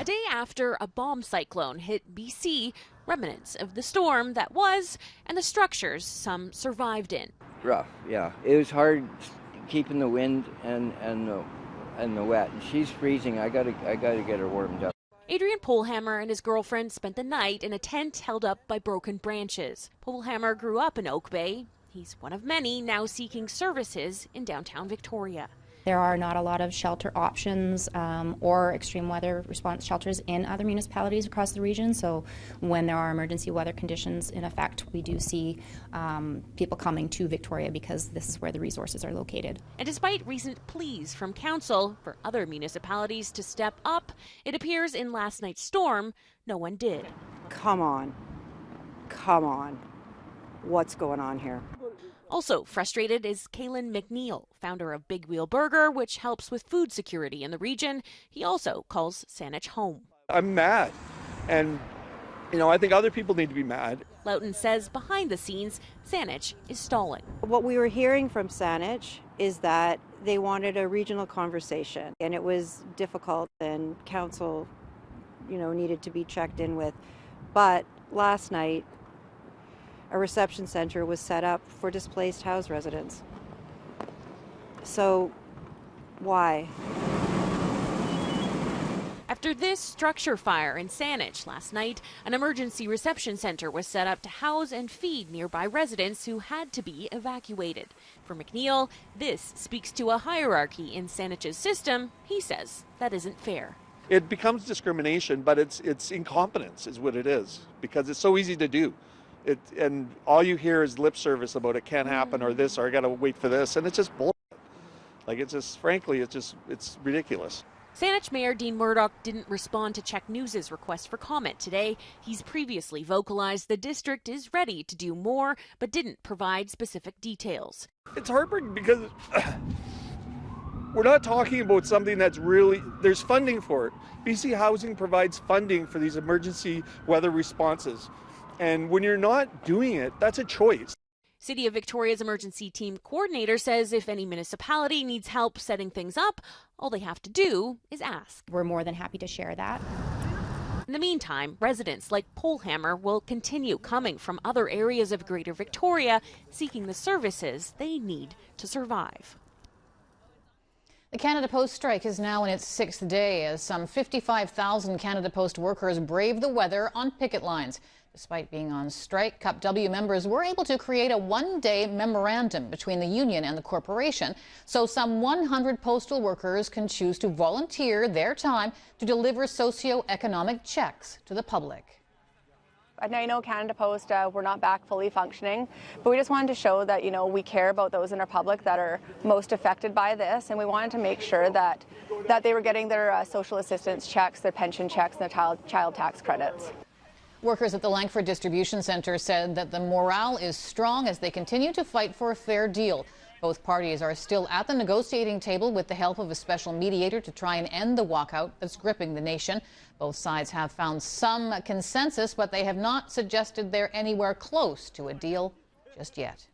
day after a bomb cyclone hit BC, remnants of the storm that was and the structures some survived in. Rough, yeah. It was hard keeping the wind and the wet. And she's freezing. I gotta get her warmed up. Adrian Polhammer and his girlfriend spent the night in a tent held up by broken branches. Polhammer grew up in Oak Bay. He's one of many now seeking services in downtown Victoria. There are not a lot of shelter options or extreme weather response shelters in other municipalities across the region. So when there are emergency weather conditions in effect, we do see people coming to Victoria because this is where the resources are located. And despite recent pleas from council for other municipalities to step up, it appears in last night's storm, no one did. Come on. Come on. What's going on here? Also frustrated is Kaylin McNeil, founder of Big Wheel Burger, which helps with food security in the region. He also calls Saanich home. I'm mad, and I think other people need to be mad. Loughton says behind the scenes, Saanich is stalling. What we were hearing from Saanich is that they wanted a regional conversation, and it was difficult, and council, needed to be checked in with. But last night, a reception center was set up for displaced house residents. So, why? After this structure fire in Saanich last night, an emergency reception center was set up to house and feed nearby residents who had to be evacuated. For McNeil, this speaks to a hierarchy in Saanich's system. He says that isn't fair. It becomes discrimination, but it's incompetence is what it is, because it's so easy to do. And all you hear is lip service about it can't happen or this or I gotta wait for this, and it's just bullshit. Like frankly, it's ridiculous. Saanich Mayor Dean Murdoch didn't respond to Check News' request for comment today. He's previously vocalized the district is ready to do more, but didn't provide specific details. It's heartbreaking because we're not talking about something that's really, there's funding for it. BC Housing provides funding for these emergency weather responses. And when you're not doing it, that's a choice. City of Victoria's emergency team coordinator says if any municipality needs help setting things up, all they have to do is ask. We're more than happy to share that. In the meantime, residents like Polhammer will continue coming from other areas of Greater Victoria seeking the services they need to survive. The Canada Post strike is now in its 6th day as some 55,000 Canada Post workers brave the weather on picket lines. Despite being on strike, CUP W members were able to create a one-day memorandum between the union and the corporation, so some 100 postal workers can choose to volunteer their time to deliver socio-economic checks to the public. I know Canada Post, we're not back fully functioning, but we just wanted to show that, we care about those in our public that are most affected by this, and we wanted to make sure that they were getting their social assistance checks, their pension checks, and their child tax credits. Workers at the Langford Distribution Centre said that the morale is strong as they continue to fight for a fair deal. Both parties are still at the negotiating table with the help of a special mediator to try and end the walkout that's gripping the nation. Both sides have found some consensus, but they have not suggested they're anywhere close to a deal just yet.